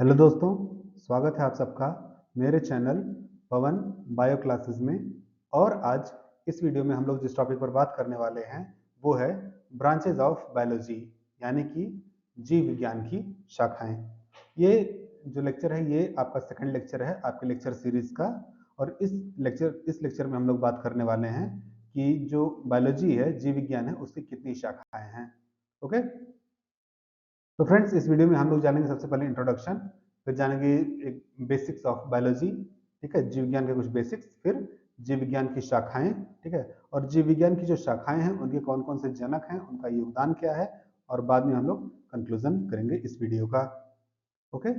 Hello दोस्तों, स्वागत है आप सबका मेरे चैनल पवन बायो क्लासेस में। और आज इस वीडियो में हम लोग जिस टॉपिक पर बात करने वाले हैं वो है ब्रांचेज ऑफ बायोलॉजी, यानी कि जीव विज्ञान की शाखाएं। ये जो लेक्चर है ये आपका सेकंड लेक्चर है आपके लेक्चर सीरीज का। और इस लेक्चर में हम लोग बात करने वाले हैं कि जो बायोलॉजी है, जीव विज्ञान है, उसकी कितनी शाखाएं हैं। ओके, तो फ्रेंड्स इस वीडियो में हम लोग जानेंगे सबसे पहले इंट्रोडक्शन, फिर जानेंगे एक बेसिक्स ऑफ बायोलॉजी, ठीक है, जीव विज्ञान के कुछ बेसिक्स, फिर जीव विज्ञान की शाखाएं, ठीक है, और जीव विज्ञान की जो शाखाएं हैं उनके कौन कौन से जनक हैं, उनका योगदान क्या है, और बाद में हम लोग कंक्लूजन करेंगे इस वीडियो का। ओके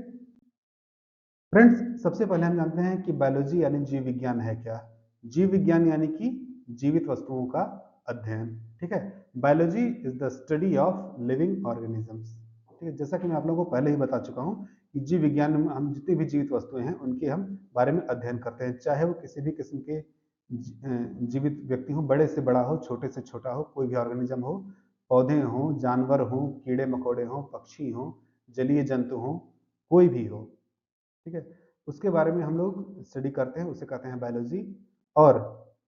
फ्रेंड्स, सबसे पहले हम जानते हैं कि बायोलॉजी यानी जीव विज्ञान है क्या। जीव विज्ञान यानी कि जीवित वस्तुओं का अध्ययन, ठीक है। Biology is the study of living organisms, ठीक है। जैसा कि मैं आप लोगों को पहले ही बता चुका हूँ कि जीव विज्ञान में हम जितनी भी जीवित वस्तुएं हैं उनके हम बारे में अध्ययन करते हैं, चाहे वो किसी भी किस्म के जीवित व्यक्ति हो, बड़े से बड़ा हो, छोटे से छोटा हो, कोई भी ऑर्गेनिज्म हो, पौधे हों, जानवर हों, कीड़े मकोड़े हों, पक्षी हों, जलीय जंतु हों, कोई भी हो, ठीक है, उसके बारे में हम लोग स्टडी करते हैं, उसे कहते हैं बायोलॉजी। और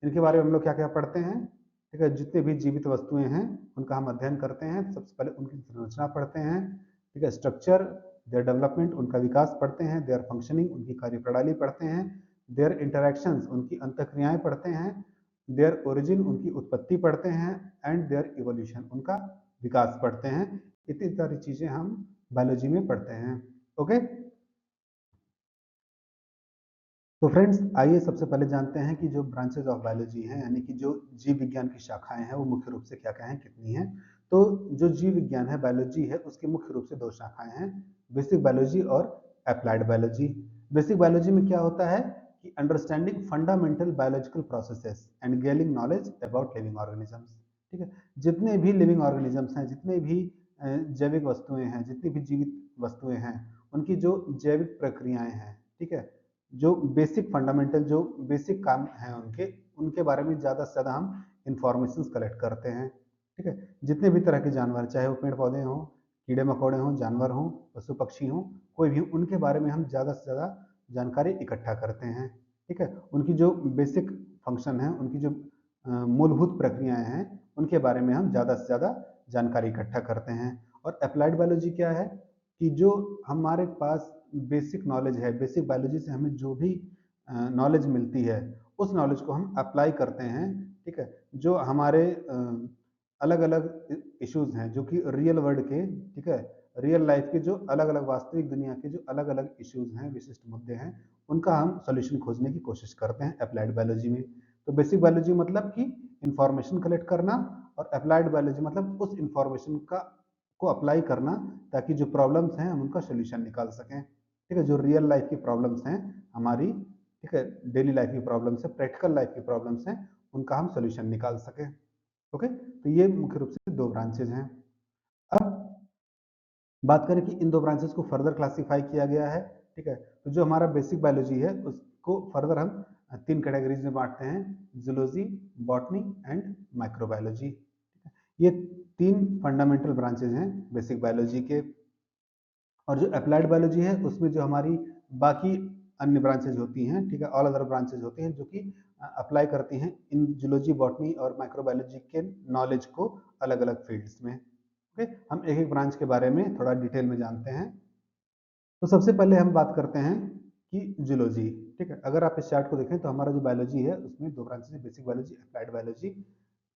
इनके बारे में हम लोग क्या क्या पढ़ते हैं, ठीक है, जितने भी जीवित वस्तुएं हैं उनका हम अध्ययन करते हैं। सबसे पहले उनकी संरचना पढ़ते हैं, ठीक है, स्ट्रक्चर, देयर डेवलपमेंट, उनका विकास पढ़ते हैं, देयर फंक्शनिंग, उनकी कार्यप्रणाली पढ़ते हैं, देयर इंटरैक्शंस, उनकी अंतःक्रियाएं पढ़ते हैं, देयर ओरिजिन, उनकी उत्पत्ति पढ़ते हैं, एंड देयर इवोल्यूशन, उनका विकास पढ़ते हैं। इतनी सारी चीजें हम बायोलॉजी में पढ़ते हैं। ओके, तो फ्रेंड्स आइए सबसे पहले जानते हैं कि जो ब्रांचेज ऑफ बायोलॉजी हैं, यानी कि जो जीव विज्ञान की शाखाएं हैं, वो मुख्य रूप से क्या क्या हैं, कितनी हैं। तो जो जीव विज्ञान है, बायोलॉजी है, उसकी मुख्य रूप से दो शाखाएं हैं, बेसिक बायोलॉजी और अप्लाइड बायोलॉजी। बेसिक बायोलॉजी में क्या होता है कि understanding fundamental biological processes and gaining knowledge about living organisms, ठीक है। जितने भी लिविंग ऑर्गेनिजम्स हैं, जितने भी जैविक वस्तुएं हैं, जितनी भी जीवित वस्तुएं हैं, उनकी जो जैविक प्रक्रियाएं हैं, ठीक है, जो बेसिक फंडामेंटल जो बेसिक काम हैं उनके उनके बारे में ज़्यादा से ज़्यादा हम इंफॉर्मेशन कलेक्ट करते हैं, ठीक है। जितने भी तरह के जानवर, चाहे वो पेड़ पौधे हों, कीड़े मकोड़े हों, जानवर हों, पशु पक्षी हों, कोई भी, उनके बारे में हम ज़्यादा से ज़्यादा जानकारी इकट्ठा करते हैं, ठीक है। उनकी जो बेसिक फंक्शन है, उनकी जो मूलभूत प्रक्रियाएं हैं, उनके बारे में हम ज़्यादा से ज़्यादा जानकारी इकट्ठा करते हैं। और अप्लाइड बायोलॉजी क्या है कि जो हमारे पास बेसिक नॉलेज है, बेसिक बायोलॉजी से हमें जो भी नॉलेज मिलती है, उस नॉलेज को हम अप्लाई करते हैं, ठीक है। जो हमारे अलग अलग इश्यूज हैं, जो कि रियल वर्ल्ड के, ठीक है, रियल लाइफ के जो अलग अलग वास्तविक दुनिया के जो अलग अलग इश्यूज हैं, विशिष्ट मुद्दे हैं, उनका हम सोल्यूशन खोजने की कोशिश करते हैं अप्लाइड बायोलॉजी में। तो बेसिक बायोलॉजी मतलब कि इंफॉर्मेशन कलेक्ट करना, और अप्लाइड बायोलॉजी मतलब उस इंफॉर्मेशन का को अप्लाई करना, ताकि जो प्रॉब्लम्स हैं हम उनका सोल्यूशन निकाल सकें, ठीक है। जो रियल लाइफ की प्रॉब्लम्स हैं हमारी, ठीक है, डेली लाइफ की प्रॉब्लम्स है, प्रैक्टिकल लाइफ की प्रॉब्लम्स हैं, उनका हम सोल्यूशन निकाल सकें। ओके, तो ये मुख्य रूप से दो ब्रांचेज हैं। अब बात करें कि इन दो ब्रांचेस को फर्दर क्लासिफाई किया गया है, ठीक है। तो जो हमारा बेसिक बायोलॉजी है उसको फर्दर हम तीन कैटेगरीज में बांटते हैं, जूलॉजी, बॉटनी एंड माइक्रोबायोलॉजी। ये तीन फंडामेंटल ब्रांचेज हैं बेसिक बायोलॉजी के। और जो अप्लाइड बायोलॉजी है उसमें जो हमारी बाकी अन्य ब्रांचेज होती हैं, ठीक है, ऑल अदर ब्रांचेज होती हैं, जो कि अप्लाई करती हैं इन जूलॉजी, बॉटनी और माइक्रोबायोलॉजी के नॉलेज को अलग अलग फील्ड्स में। ओके, हम एक एक ब्रांच के बारे में थोड़ा डिटेल में जानते हैं। तो सबसे पहले हम बात करते हैं कि जूलॉजी, ठीक है। अगर आप इस चार्ट को देखें तो हमारा जो बायोलॉजी है उसमें दो ब्रांचेज है, basic biology, applied biology.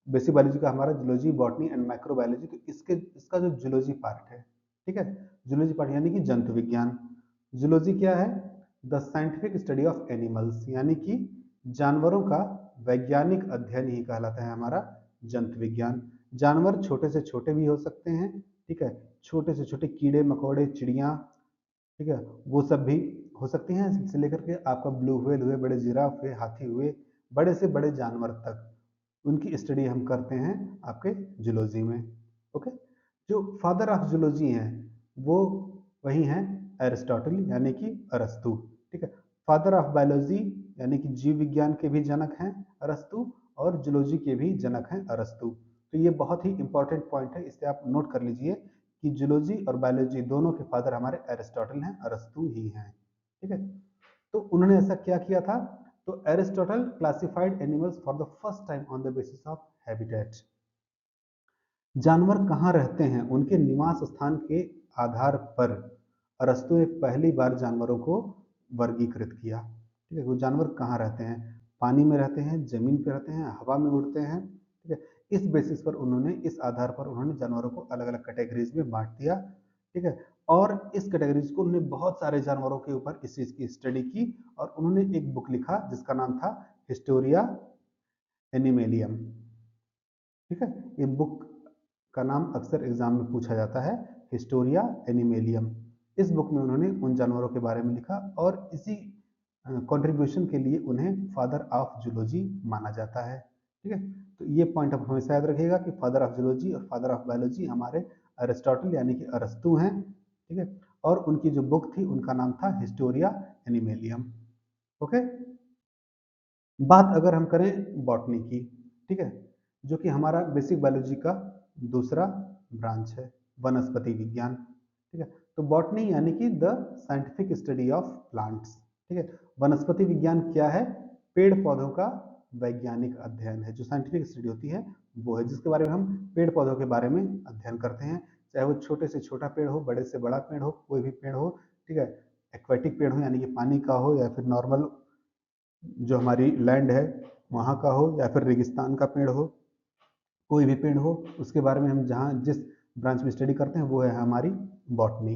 Basic biology का हमारा जूलॉजी, बॉटनी एंड माइक्रोबायोलॉजी। तो इसका जो जूलॉजी पार्ट है, ठीक है, जूलॉजी पार्ट यानी कि जंतु विज्ञान। जूलॉजी क्या है? The scientific study of animals, यानी कि जानवरों का वैज्ञानिक अध्ययन ही कहलाता है हमारा जंतु विज्ञान। जानवर छोटे से छोटे भी हो सकते हैं, ठीक है, छोटे से छोटे कीड़े मकोड़े, चिड़िया, ठीक है, वो सब भी हो सकती हैं, से लेकर के आपका ब्लू व्हेल हुए, बड़े जिराफ हुए, हाथी हुए, बड़े से बड़े जानवर तक, उनकी स्टडी हम करते हैं आपके जूलॉजी में। ओके, जो फादर ऑफ जूलॉजी हैं वो वही हैं एरिस्टोटल, यानी कि अरस्तु, ठीक है। फादर ऑफ बायोलॉजी यानी कि जीव विज्ञान के भी जनक हैं अरस्तु, और जूलॉजी के भी जनक हैं अरस्तु। तो ये बहुत ही इंपॉर्टेंट पॉइंट है, इसे आप नोट कर लीजिए कि जूलॉजी और बायोलॉजी दोनों के फादर हमारे एरिस्टोटल हैं, अरस्तु ही हैं। ठीक है, तो उन्होंने ऐसा क्या किया था, तो Aristotle classified animals for the first time on the basis of habitat. जानवर कहाँ रहते हैं उनके निवास स्थान के आधार पर अरस्तु ने पहली बार जानवरों को वर्गीकृत किया। ठीक है, वो जानवर कहाँ रहते हैं, पानी में रहते हैं, जमीन पे रहते हैं, हवा में उड़ते हैं। ठीक है, इस बेसिस पर उन्होंने, इस आधार पर उन्होंने जानवरों को अलग अलग कैटेगरीज में बांट दिया। ठीक है, और इस कैटेगरीज को उन्होंने बहुत सारे जानवरों के ऊपर इस चीज की स्टडी की और उन्होंने एक बुक लिखा जिसका नाम था हिस्टोरिया एनिमेलियम। ठीक है, ये बुक का नाम अक्सर एग्जाम में पूछा जाता है, हिस्टोरिया एनिमेलियम। इस बुक में उन्होंने उन जानवरों के बारे में लिखा और इसी कंट्रीब्यूशन के लिए उन्हें फादर ऑफ जूलॉजी माना जाता है। ठीक है, तो ये पॉइंट आप हमेशा याद रखिएगा कि फादर ऑफ जूलॉजी और फादर ऑफ बायोलॉजी हमारे अरिस्टोटल यानी कि अरस्तु हैं। ठीक है, और उनकी जो बुक थी उनका नाम था हिस्टोरिया एनिमेलियम। ओके, बात अगर हम करें बॉटनी की, ठीक है, जो कि हमारा बेसिक बायोलॉजी का दूसरा ब्रांच है, वनस्पति विज्ञान। ठीक है, तो बॉटनी यानी कि the scientific study of plants. ठीक है, वनस्पति विज्ञान क्या है, पेड़ पौधों का वैज्ञानिक अध्ययन है। जो साइंटिफिक स्टडी होती है वो है जिसके बारे में हम पेड़ पौधों के बारे में अध्ययन करते हैं, चाहे वो छोटे से छोटा पेड़ हो, बड़े से बड़ा पेड़ हो, कोई भी पेड़ हो। ठीक है, एक्वेटिक पेड़ हो यानी कि पानी का हो, या फिर नॉर्मल जो हमारी लैंड है वहाँ का हो, या फिर रेगिस्तान का पेड़ हो, कोई भी पेड़ हो, उसके बारे में हम जहाँ जिस ब्रांच में स्टडी करते हैं वो है हमारी बॉटनी।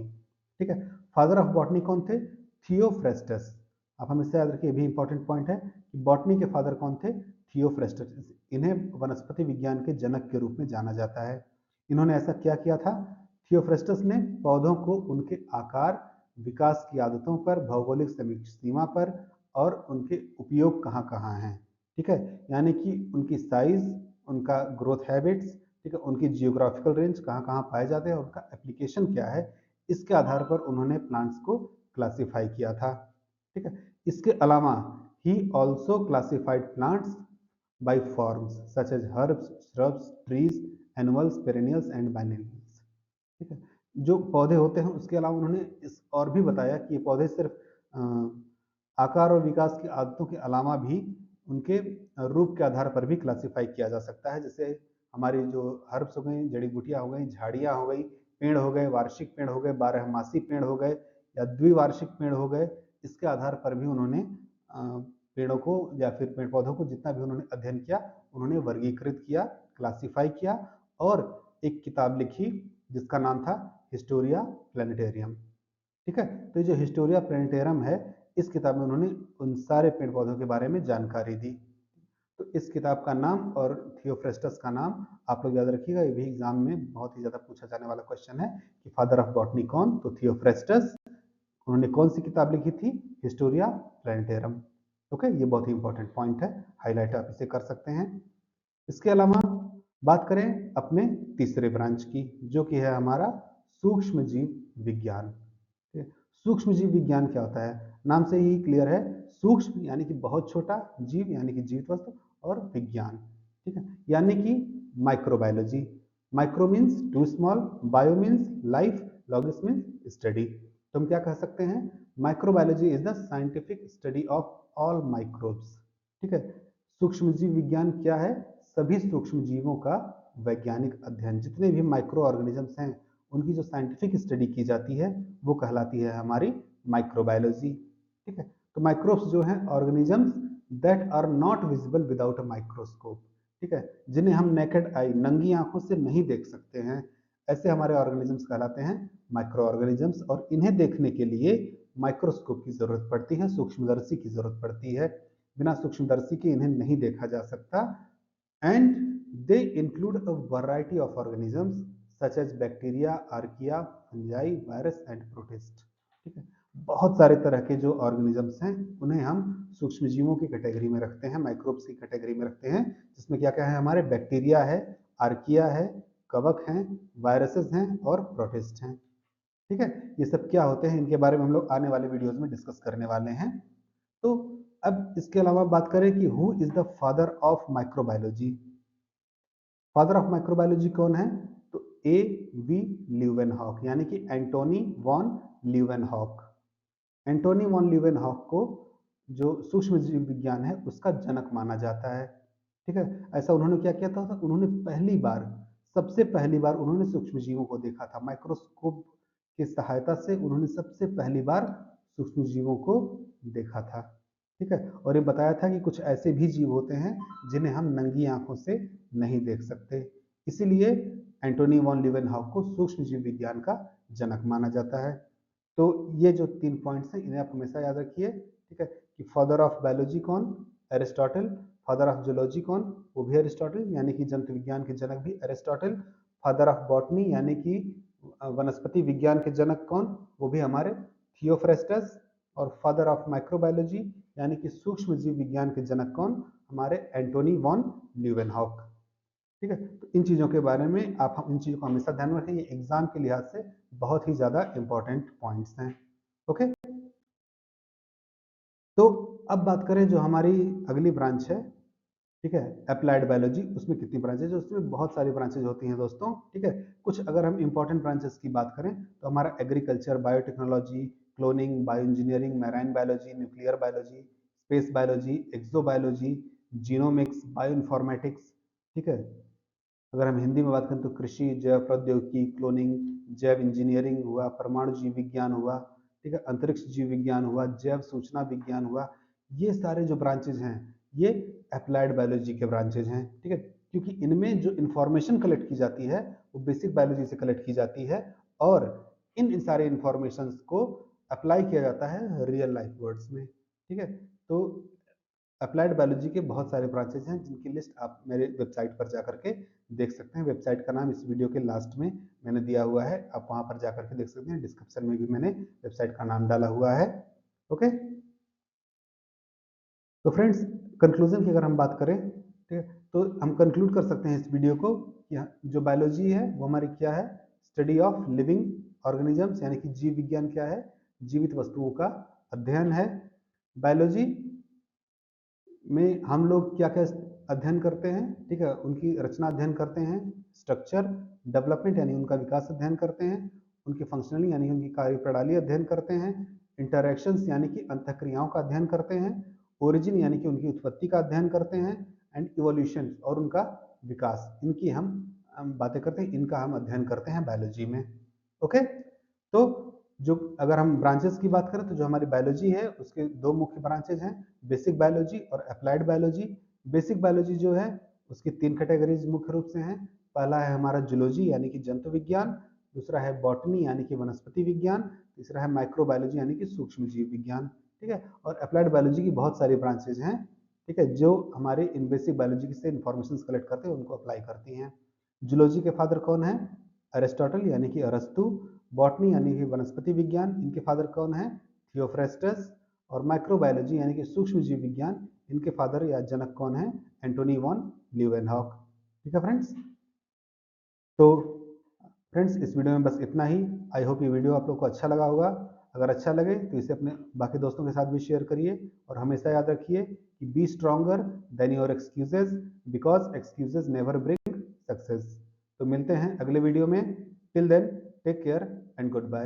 ठीक है, फादर ऑफ बॉटनी कौन थे, थियोफ्रेस्टस। आप हमेशा याद रखिए, ये भी इंपॉर्टेंट पॉइंट है कि बॉटनी के फादर कौन थे, थियोफ्रेस्टस। इन्हें वनस्पति विज्ञान के जनक के रूप में जाना जाता है। इन्होंने ऐसा क्या किया था, थियोफ्रेस्टस ने पौधों को उनके आकार, विकास की आदतों पर, भौगोलिक सीमा पर और उनके उपयोग कहाँ कहाँ हैं, ठीक है, यानी कि उनकी साइज, उनका ग्रोथ हैबिट्स, ठीक है, उनकी जियोग्राफिकल रेंज कहाँ कहाँ पाए जाते हैं, उनका एप्लीकेशन क्या है, इसके आधार पर उन्होंने प्लांट्स को क्लासिफाई किया था। ठीक है, इसके अलावा he also classified plants by forms such as herbs, shrubs, trees, annuals, perennials and biennials. ठीक है, जो पौधे होते हैं उसके अलावा उन्होंने इस और भी बताया कि ये पौधे सिर्फ आकार और विकास की आदतों के अलावा भी उनके रूप के आधार पर भी क्लासिफाई किया जा सकता है। जैसे हमारी जो हर्ब्स हो गई, जड़ी बूटियां हो गई, झाड़ियां हो गई, पेड़ हो गए, वार्षिक पेड़ हो गए, बारहमासी पेड़ हो गए, या द्विवार्षिक पेड़ हो गए, इसके आधार पर भी उन्होंने पेड़ों को या फिर पेड़ पौधों को जितना भी उन्होंने अध्ययन किया, उन्होंने वर्गीकृत किया, क्लासिफाई किया और एक किताब लिखी जिसका नाम था हिस्टोरिया प्लानिटेरियम। ठीक है, तो ये जो हिस्टोरिया प्लानिटेरियम है, इस किताब में उन्होंने उन सारे पेड़ पौधों के बारे में जानकारी दी। तो इस किताब का नाम और थियोफ्रेस्टस का नाम आप लोग याद रखिएगा, ये भी एग्जाम में बहुत ही ज्यादा पूछा जाने वाला क्वेश्चन है कि फादर ऑफ बॉटनी कौन, तो थियोफ्रेस्टस। उन्होंने कौन सी किताब लिखी थी, हिस्टोरिया प्लानिटेरियम। ओके, ये बहुत ही इंपॉर्टेंट पॉइंट है, हाईलाइट आप इसे कर सकते हैं। इसके अलावा बात करें अपने तीसरे ब्रांच की, जो कि है हमारा सूक्ष्म जीव विज्ञान। सूक्ष्म जीव विज्ञान क्या होता है, नाम से ही क्लियर है, सूक्ष्म यानी कि बहुत छोटा, जीव यानी कि जीवित वस्तु, और विज्ञान, ठीक है, यानी कि microbiology. Micro means too small, bio means life, logos means study. तो हम क्या कह सकते हैं, microbiology is the scientific study of all microbes. ठीक है, सूक्ष्म जीव विज्ञान क्या है, सभी सूक्ष्म जीवों का वैज्ञानिक अध्ययन, जितने भी माइक्रो ऑर्गेनिजम्स हैं उनकी जो साइंटिफिक स्टडी की जाती है वो कहलाती है हमारी माइक्रोबायोलॉजी। ठीक है, तो माइक्रोब्स जो हैं organisms that are not visible without a microscope. ठीक है, जिन्हें हम नेकेड आई, नंगी आंखों से नहीं देख सकते हैं, ऐसे हमारे ऑर्गेनिजम्स कहलाते हैं माइक्रो ऑर्गेनिजम्स। और इन्हें देखने के लिए माइक्रोस्कोप की जरूरत पड़ती है, सूक्ष्मदर्शी की जरूरत पड़ती है। बिना सूक्ष्मदर्शी के इन्हें नहीं देखा जा सकता। And they include a variety of organisms such as bacteria, archaea, fungi, virus and protist. ठीक है, बहुत सारे तरह के जो ऑर्गेनिजम्स हैं उन्हें हम सूक्ष्मजीवों की कैटेगरी में रखते हैं, माइक्रोब्स की कैटेगरी में रखते हैं, जिसमें क्या क्या है, हमारे बैक्टीरिया है, आर्किया है, कवक हैं, वायरसेस हैं और प्रोटिस्ट हैं। ठीक है, ये सब क्या होते हैं, इनके बारे में हम लोग आने वाले वीडियोस में डिस्कस करने वाले हैं। तो अब इसके अलावा बात करें कि who is the father of microbiology. Father of microbiology कौन है, तो ए वी ल्यूवेनहॉक, यानी कि Antony von Leeuwenhoek. Antony von Leeuwenhoek को जो सूक्ष्म जीव विज्ञान है उसका जनक माना जाता है। ठीक है, ऐसा उन्होंने क्या किया था, उन्होंने पहली बार, सबसे पहली बार उन्होंने सूक्ष्म जीवों को देखा था। माइक्रोस्कोप की सहायता से उन्होंने सबसे पहली बार सूक्ष्म जीवों को देखा था। ठीक है, और ये बताया था कि कुछ ऐसे भी जीव होते हैं जिन्हें हम नंगी आंखों से नहीं देख सकते, इसीलिए एंटोनी वॉन ल्यूवेनहॉक को सूक्ष्म जीव विज्ञान का जनक माना जाता है। तो ये जो 3 पॉइंट्स हैं इन्हें आप हमेशा याद रखिए। ठीक है, कि फादर ऑफ बायोलॉजी कौन, एरिस्टोटल। फादर ऑफ जूलॉजी कौन, वो भी एरिस्टोटल, यानी कि जंतु विज्ञान के जनक भी एरिस्टोटल। फादर ऑफ बॉटनी यानी कि वनस्पति विज्ञान के जनक कौन, वो भी हमारे थियोफ्रेस्टस। और फादर ऑफ माइक्रोबायोलॉजी यानी कि सूक्ष्म जीव विज्ञान के जनक कौन, हमारे एंटोनी वॉन ल्यूवेनहॉक। ठीक है, तो इन चीज़ों के बारे में आप इन चीज़ों को हमेशा ध्यान में रखें, ये एग्जाम के लिहाज से बहुत ही ज़्यादा इंपॉर्टेंट पॉइंट्स हैं। ओके, तो अब बात करें जो हमारी अगली ब्रांच है, ठीक है, अप्लाइड बायोलॉजी। उसमें कितनी ब्रांचेज है, उसमें बहुत सारी ब्रांचेज होती हैं दोस्तों। ठीक है, कुछ अगर हम इंपॉर्टेंट ब्रांचेस की बात करें तो हमारा agriculture, biotechnology, cloning, bio engineering, marine biology, nuclear biology, space biology, exobiology, genomics, bio informatics. ठीक है, अगर हम हिंदी में बात करें तो कृषि, जैव प्रौद्योगिकी, क्लोनिंग, जैव इंजीनियरिंग हुआ, परमाणु जीव विज्ञान हुआ, ठीक है, अंतरिक्ष जीव विज्ञान हुआ, जैव सूचना विज्ञान हुआ। ये सारे जो ब्रांचेज हैं ये अप्लाइड बायोलॉजी के ब्रांचेज हैं। ठीक है, क्योंकि इनमें जो इंफॉर्मेशन कलेक्ट की जाती है वो बेसिक बायोलॉजी से कलेक्ट की जाती है, और इन सारे इंफॉर्मेशन को अप्लाई किया जाता है रियल लाइफ वर्ड्स में। ठीक है, तो अप्लाइड बायोलॉजी के बहुत सारे ब्रांचेज हैं जिनकी लिस्ट आप मेरे वेबसाइट पर जाकर के देख सकते हैं। वेबसाइट का नाम इस वीडियो के लास्ट में मैंने दिया हुआ है, आप वहां पर जाकर के देख सकते हैं। डिस्क्रिप्शन में भी मैंने वेबसाइट का नाम डाला हुआ है। ओके, तो फ्रेंड्स, कंक्लूजन की अगर हम बात करें, ठीक है, तो हम कंक्लूड कर सकते हैं इस वीडियो को कि जो बायोलॉजी है वो हमारी क्या है, स्टडी ऑफ लिविंग ऑर्गेनिजम्स, यानी कि जीव विज्ञान क्या है, जीवित वस्तुओं का अध्ययन है। बायोलॉजी में हम लोग क्या क्या अध्ययन करते हैं, ठीक है, उनकी रचना अध्ययन करते हैं, स्ट्रक्चर, डेवलपमेंट यानी उनका विकास अध्ययन करते हैं, उनकी फंक्शनलिंग यानी उनकी कार्यप्रणाली अध्ययन करते हैं, इंटरैक्शंस यानी कि अंतःक्रियाओं का अध्ययन करते हैं, ओरिजिन यानी कि उनकी उत्पत्ति का अध्ययन करते हैं, एंड इवोल्यूशन और उनका विकास, इनकी हम बातें करते हैं, इनका हम अध्ययन करते हैं बायोलॉजी में। ओके, तो जो अगर हम ब्रांचेस की बात करें तो जो हमारी बायोलॉजी है उसके दो मुख्य ब्रांचेज हैं, बेसिक बायोलॉजी और अप्लाइड बायोलॉजी। बेसिक बायोलॉजी जो है उसकी 3 कैटेगरीज मुख्य रूप से हैं। पहला है हमारा जूलॉजी यानी कि जंतु विज्ञान, दूसरा है बॉटनी यानी कि वनस्पति विज्ञान, तीसरा है माइक्रोबायोलॉजी यानी कि सूक्ष्म जीव विज्ञान। ठीक है, और अप्लाइड बायोलॉजी की बहुत सारी ब्रांचेज हैं, ठीक है, जो हमारे इन बेसिक बायोलॉजी से इंफॉर्मेशन कलेक्ट करते हैं उनको अप्लाई करती हैं। जूलॉजी के फादर कौन है, अरिस्टोटल यानी कि अरस्तु। बॉटनी यानी कि वनस्पति विज्ञान, इनके फादर कौन है, थियोफ्रेस्टस। और माइक्रोबायोलॉजी यानी कि सूक्ष्म जीव विज्ञान, इनके फादर या जनक कौन है, एंटोनी वॉन ल्यूवेनहॉक। ठीक है फ्रेंड्स, तो फ्रेंड्स इस वीडियो में बस इतना ही। आई होप ये वीडियो आप लोग को अच्छा लगा होगा। अगर अच्छा लगे तो इसे अपने बाकी दोस्तों के साथ भी शेयर करिए, और हमेशा याद रखिए कि be stronger than your excuses, because excuses never bring success. तो मिलते हैं अगले वीडियो में, till then take care and good bye.